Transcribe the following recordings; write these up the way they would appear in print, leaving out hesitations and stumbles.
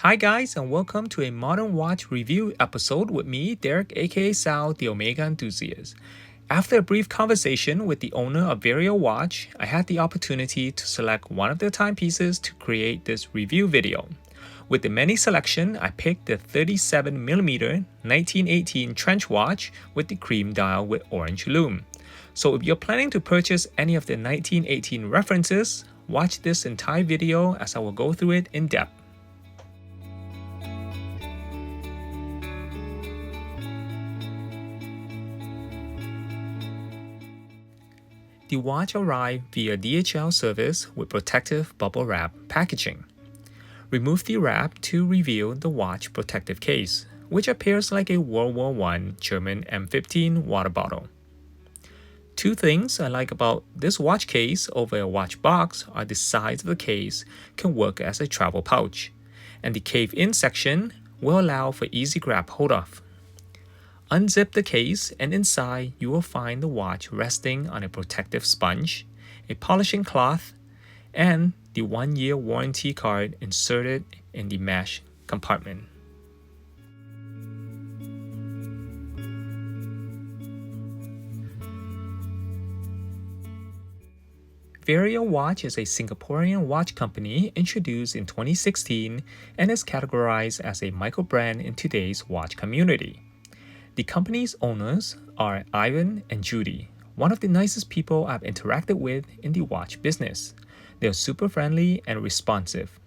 Hi guys, and welcome to a modern watch review episode with me, Derek aka Sal, the Omega Enthusiast. After a brief conversation with the owner of Vario Watch, I had the opportunity to select one of their timepieces to create this review video. With the many selection, I picked the 37mm 1918 trench watch with the cream dial with orange lume. So if you're planning to purchase any of the 1918 references, watch this entire video as I will go through it in depth. The watch arrived via DHL service with protective bubble wrap packaging. Remove the wrap to reveal the watch protective case, which appears like a World War I German M15 water bottle. Two things I like about this watch case over a watch box are the size of the case can work as a travel pouch, and the cave-in section will allow for easy grab hold-off. Unzip the case, and inside you will find the watch resting on a protective sponge, a polishing cloth, and the 1-year warranty card inserted in the mesh compartment. Vario Watch is a Singaporean watch company introduced in 2016 and is categorized as a microbrand in today's watch community. The company's owners are Ivan and Judy, one of the nicest people I've interacted with in the watch business. They're super friendly and responsive.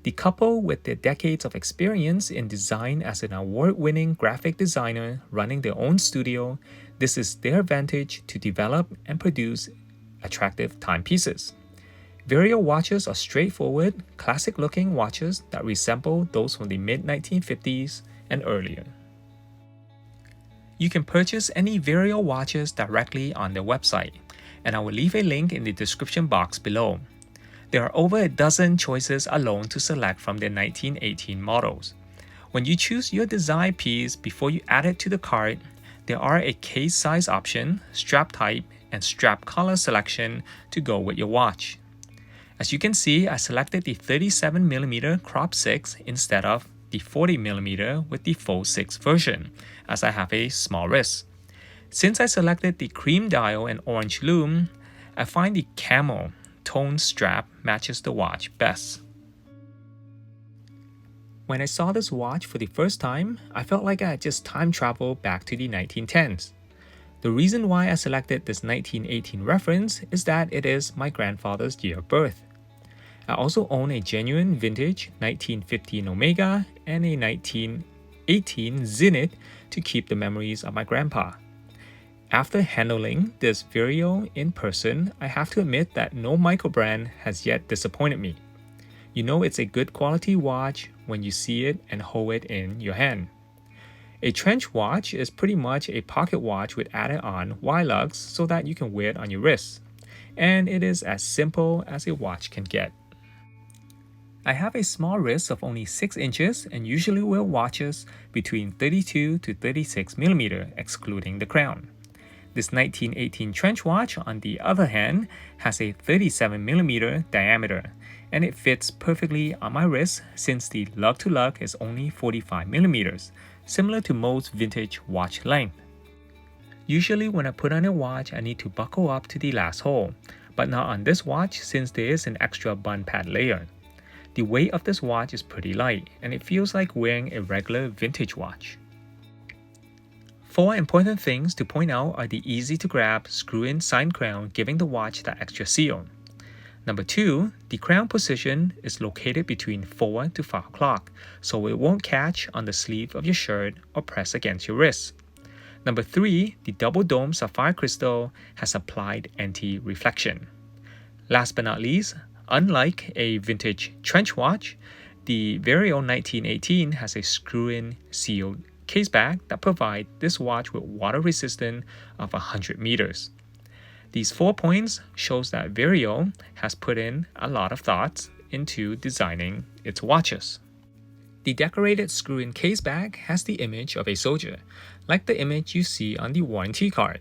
The couple, with their decades of experience in design as an award-winning graphic designer running their own studio, this is their advantage to develop and produce attractive timepieces. Vario watches are straightforward, classic-looking watches that resemble those from the mid-1950s and earlier. You can purchase any Vario watches directly on their website, and I will leave a link in the description box below. There are over a dozen choices alone to select from their 1918 models. When you choose your design piece before you add it to the cart, there are a case size option, strap type, and strap color selection to go with your watch. As you can see, I selected the 37mm crop 6 instead of the 40mm with the full 6 version, as I have a small wrist. Since I selected the cream dial and orange lume, I find the camel tone strap matches the watch best. When I saw this watch for the first time, I felt like I had just time traveled back to the 1910s. The reason why I selected this 1918 reference is that it is my grandfather's year of birth. I also own a genuine vintage 1915 Omega and a 1918 Zenith to keep the memories of my grandpa. After handling this Vario in person, I have to admit that no Microbrand has yet disappointed me. You know it's a good quality watch when you see it and hold it in your hand. A trench watch is pretty much a pocket watch with added on wire lugs so that you can wear it on your wrist. And it is as simple as a watch can get. I have a small wrist of only 6 inches and usually wear watches between 32 to 36mm, excluding the crown. This 1918 trench watch, on the other hand, has a 37mm diameter, and it fits perfectly on my wrist since the lug-to-lug is only 45mm, similar to most vintage watch length. Usually when I put on a watch, I need to buckle up to the last hole, but not on this watch since there is an extra bun pad layer. The weight of this watch is pretty light, and it feels like wearing a regular vintage watch. 4 important things to point out are the easy-to-grab screw-in sign crown giving the watch that extra seal. Number 2, the crown position is located between 4 to 5 o'clock, so it won't catch on the sleeve of your shirt or press against your wrist. Number 3, the double dome sapphire crystal has applied anti-reflection. Last but not least, unlike a vintage trench watch, the Vario 1918 has a screw-in sealed case bag that provides this watch with water resistance of 100 meters. These 4 points shows that Vario has put in a lot of thoughts into designing its watches. The decorated screw-in case bag has the image of a soldier, like the image you see on the warranty card.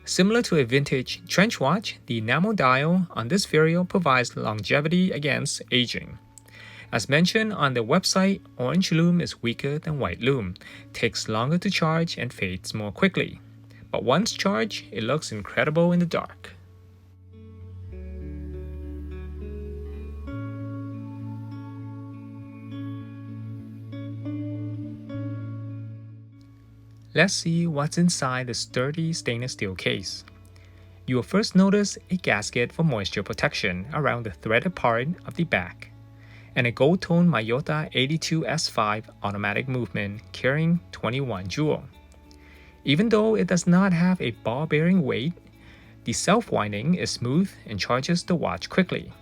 Similar to a vintage trench watch, the enamel dial on this Vario provides longevity against aging. As mentioned on the website, orange lume is weaker than white lume, takes longer to charge and fades more quickly. But once charged, it looks incredible in the dark. Let's see what's inside the sturdy stainless steel case. You will first notice a gasket for moisture protection around the threaded part of the back, and a gold-toned Miyota 82S5 automatic movement carrying 21 joule. Even though it does not have a ball-bearing weight, the self-winding is smooth and charges the watch quickly.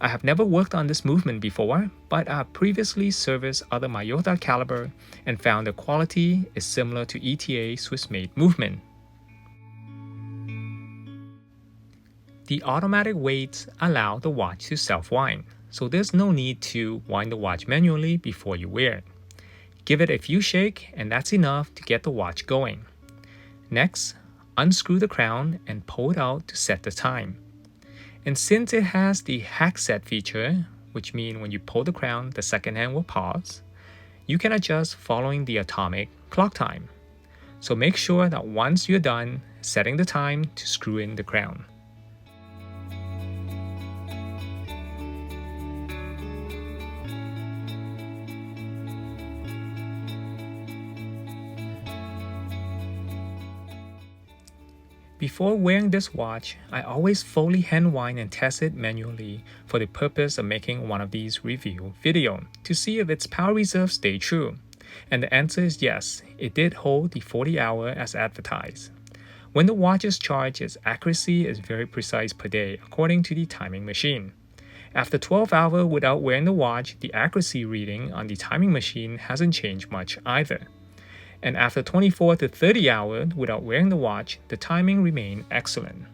I have never worked on this movement before, but I have previously serviced other Miyota caliber and found the quality is similar to ETA Swiss-made movement. The automatic weights allow the watch to self-wind, so there's no need to wind the watch manually before you wear it. Give it a few shakes and that's enough to get the watch going. Next, unscrew the crown and pull it out to set the time. And since it has the hack set feature, which means when you pull the crown, the second hand will pause, you can adjust following the atomic clock time. So make sure that once you're done setting the time to screw in the crown. Before wearing this watch, I always fully hand wind and test it manually for the purpose of making one of these review videos to see if its power reserve stayed true. And the answer is yes, it did hold the 40-hour as advertised. When the watch is charged, its accuracy is very precise per day according to the timing machine. After 12 hours without wearing the watch, the accuracy reading on the timing machine hasn't changed much either. And after 24 to 30 hours without wearing the watch, the timing remained excellent.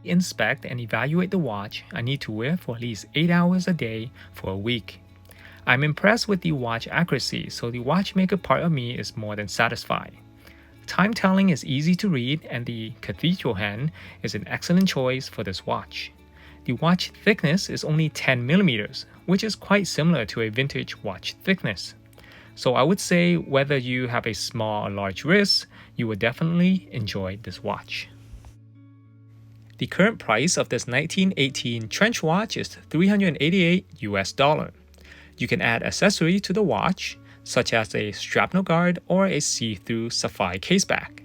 To inspect and evaluate the watch, I need to wear for at least 8 hours a day for a week. I'm impressed with the watch accuracy, so the watchmaker part of me is more than satisfied. Time telling is easy to read and the cathedral hand is an excellent choice for this watch. The watch thickness is only 10 millimeters, which is quite similar to a vintage watch thickness. So I would say whether you have a small or large wrist, you will definitely enjoy this watch. The current price of this 1918 trench watch is $388 US. You can add accessories to the watch, such as a shrapnel guard or a see-through sapphire caseback.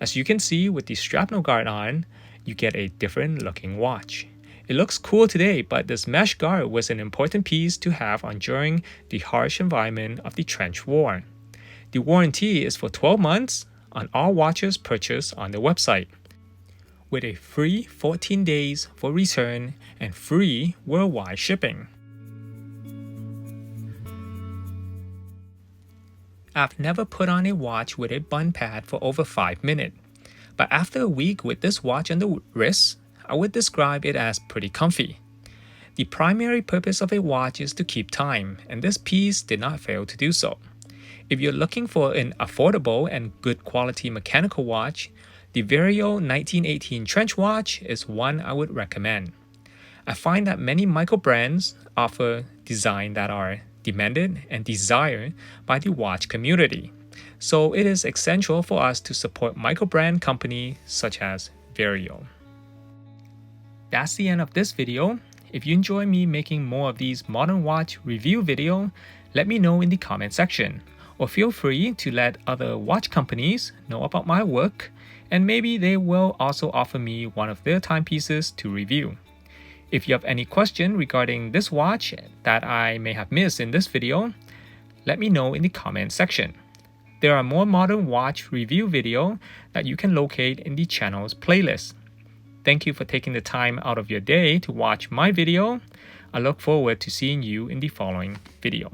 As you can see with the shrapnel guard on, you get a different looking watch. It looks cool today, but this mesh guard was an important piece to have on during the harsh environment of the trench war. The warranty is for 12 months on all watches purchased on the website, with a free 14 days for return and free worldwide shipping. I've never put on a watch with a bun pad for over 5 minutes, but after a week with this watch on the wrist, I would describe it as pretty comfy. The primary purpose of a watch is to keep time, and this piece did not fail to do so. If you're looking for an affordable and good quality mechanical watch, the Vario 1918 trench watch is one I would recommend. I find that many Microbrands offer designs that are demanded and desired by the watch community, so it is essential for us to support Microbrand companies such as Vario. That's the end of this video. If you enjoy me making more of these modern watch review videos, let me know in the comment section, or feel free to let other watch companies know about my work, and maybe they will also offer me one of their timepieces to review. If you have any question regarding this watch that I may have missed in this video, let me know in the comment section. There are more modern watch review videos that you can locate in the channel's playlist. Thank you for taking the time out of your day to watch my video. I look forward to seeing you in the following video.